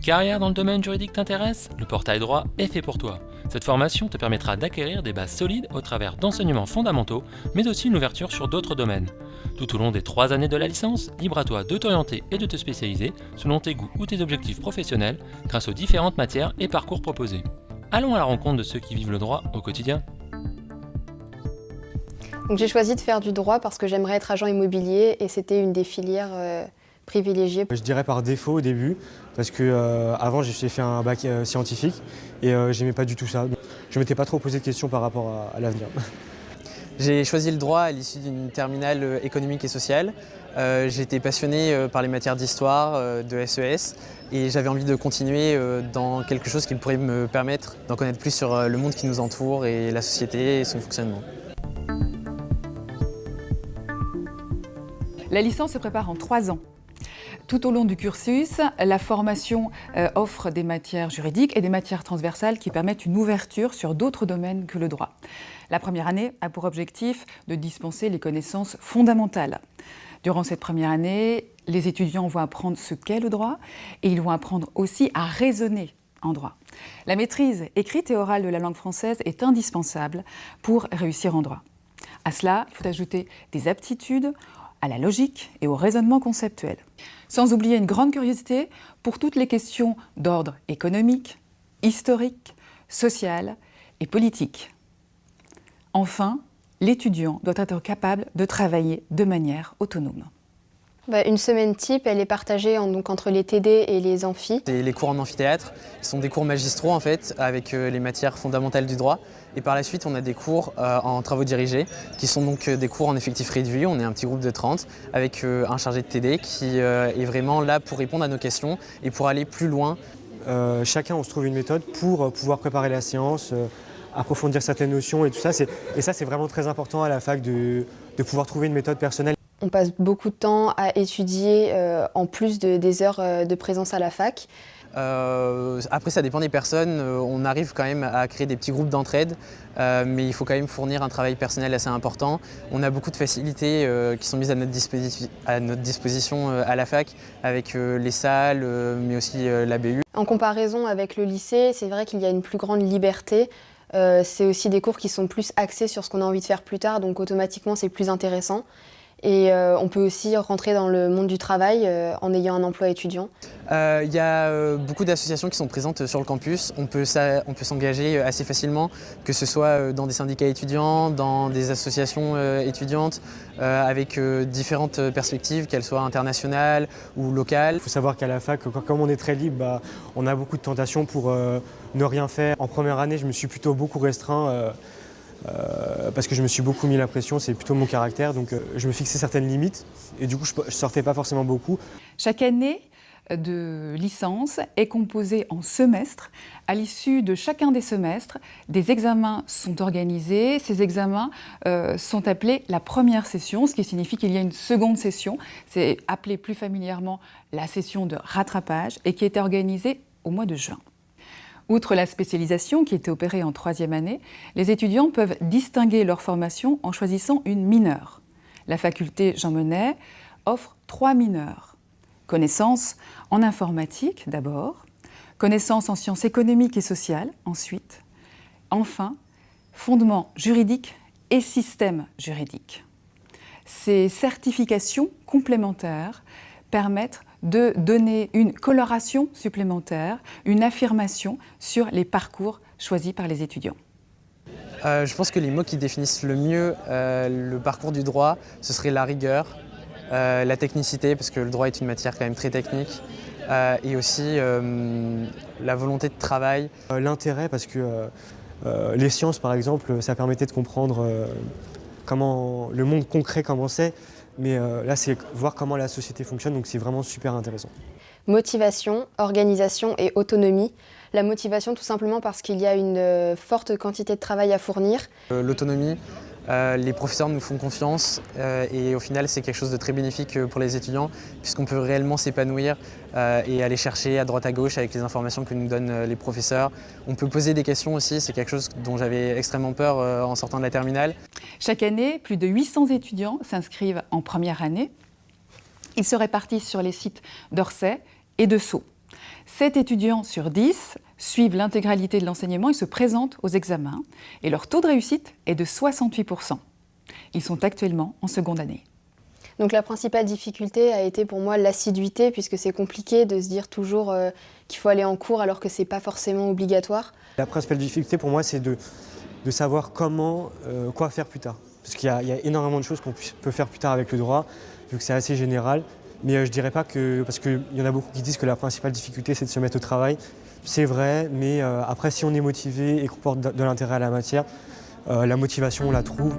carrière dans le domaine juridique t'intéresse? Le portail droit est fait pour toi. Cette formation te permettra d'acquérir des bases solides au travers d'enseignements fondamentaux, mais aussi une ouverture sur d'autres domaines. Tout au long des 3 années de la licence, libre à toi de t'orienter et de te spécialiser selon tes goûts ou tes objectifs professionnels grâce aux différentes matières et parcours proposés. Allons à la rencontre de ceux qui vivent le droit au quotidien. Donc j'ai choisi de faire du droit parce que j'aimerais être agent immobilier et c'était une des filières privilégiées. Je dirais par défaut au début, parce que avant j'ai fait un bac scientifique et j'aimais pas du tout ça. Je m'étais pas trop posé de questions par rapport à l'avenir. J'ai choisi le droit à l'issue d'une terminale économique et sociale. J'ai été passionné par les matières d'histoire, de SES, et j'avais envie de continuer dans quelque chose qui pourrait me permettre d'en connaître plus sur le monde qui nous entoure et la société et son fonctionnement. La licence se prépare en 3 ans. Tout au long du cursus, la formation offre des matières juridiques et des matières transversales qui permettent une ouverture sur d'autres domaines que le droit. La première année a pour objectif de dispenser les connaissances fondamentales. Durant cette première année, les étudiants vont apprendre ce qu'est le droit et ils vont apprendre aussi à raisonner en droit. La maîtrise écrite et orale de la langue française est indispensable pour réussir en droit. À cela, il faut ajouter des aptitudes à la logique et au raisonnement conceptuel. Sans oublier une grande curiosité pour toutes les questions d'ordre économique, historique, social et politique. Enfin, l'étudiant doit être capable de travailler de manière autonome. Une semaine type, elle est partagée entre les TD et les amphis. Les cours en amphithéâtre sont des cours magistraux en fait, avec les matières fondamentales du droit. Et par la suite, on a des cours en travaux dirigés, qui sont donc des cours en effectif réduit. On est un petit groupe de 30, avec un chargé de TD qui est vraiment là pour répondre à nos questions et pour aller plus loin. Chacun, on se trouve une méthode pour pouvoir préparer la séance, approfondir certaines notions et tout ça. Et ça, c'est vraiment très important à la fac de pouvoir trouver une méthode personnelle. On passe beaucoup de temps à étudier en plus des heures de présence à la fac. Après, ça dépend des personnes. On arrive quand même à créer des petits groupes d'entraide, mais il faut quand même fournir un travail personnel assez important. On a beaucoup de facilités qui sont mises à notre disposition à la fac, avec les salles, mais aussi la BU. En comparaison avec le lycée, c'est vrai qu'il y a une plus grande liberté. C'est aussi des cours qui sont plus axés sur ce qu'on a envie de faire plus tard, donc automatiquement c'est plus intéressant. Et on peut aussi rentrer dans le monde du travail en ayant un emploi étudiant. Il y a beaucoup d'associations qui sont présentes sur le campus. On peut s'engager assez facilement, que ce soit dans des syndicats étudiants, dans des associations étudiantes, avec différentes perspectives, qu'elles soient internationales ou locales. Il faut savoir qu'à la fac, comme on est très libre, on a beaucoup de tentations pour ne rien faire. En première année, je me suis plutôt beaucoup restreint. Parce que je me suis beaucoup mis la pression, c'est plutôt mon caractère, donc je me fixais certaines limites et du coup je sortais pas forcément beaucoup. Chaque année de licence est composée en semestres. À l'issue de chacun des semestres, des examens sont organisés. Ces examens sont appelés la première session, ce qui signifie qu'il y a une seconde session. C'est appelé plus familièrement la session de rattrapage et qui est organisée au mois de juin. Outre la spécialisation qui était opérée en 3e année, les étudiants peuvent distinguer leur formation en choisissant une mineure. La faculté Jean Monnet offre 3 mineures. Connaissances en informatique d'abord, connaissances en sciences économiques et sociales ensuite, enfin, fondements juridiques et systèmes juridiques. Ces certifications complémentaires permettent de donner une coloration supplémentaire, une affirmation sur les parcours choisis par les étudiants. Je pense que les mots qui définissent le mieux le parcours du droit, ce serait la rigueur, la technicité, parce que le droit est une matière quand même très technique, et aussi la volonté de travail. L'intérêt, parce que les sciences, par exemple, ça permettait de comprendre comment le monde concret commençait. Mais là, c'est voir comment la société fonctionne, donc c'est vraiment super intéressant. Motivation, organisation et autonomie. La motivation tout simplement parce qu'il y a une forte quantité de travail à fournir. L'autonomie, les professeurs nous font confiance et au final c'est quelque chose de très bénéfique pour les étudiants puisqu'on peut réellement s'épanouir et aller chercher à droite à gauche avec les informations que nous donnent les professeurs. On peut poser des questions aussi, c'est quelque chose dont j'avais extrêmement peur en sortant de la terminale. Chaque année, plus de 800 étudiants s'inscrivent en première année. Ils se répartissent sur les sites d'Orsay et de Sceaux. 7 étudiants sur 10 suivent l'intégralité de l'enseignement et se présentent aux examens. Et leur taux de réussite est de 68%. Ils sont actuellement en seconde année. Donc la principale difficulté a été pour moi l'assiduité, puisque c'est compliqué de se dire toujours qu'il faut aller en cours alors que ce n'est pas forcément obligatoire. La principale difficulté pour moi, c'est de savoir quoi faire plus tard. Parce qu'il y a énormément de choses qu'on peut faire plus tard avec le droit, vu que c'est assez général. Mais je dirais pas que, parce qu'il y en a beaucoup qui disent que la principale difficulté, c'est de se mettre au travail. C'est vrai, mais après, si on est motivé et qu'on porte de l'intérêt à la matière, la motivation, on la trouve.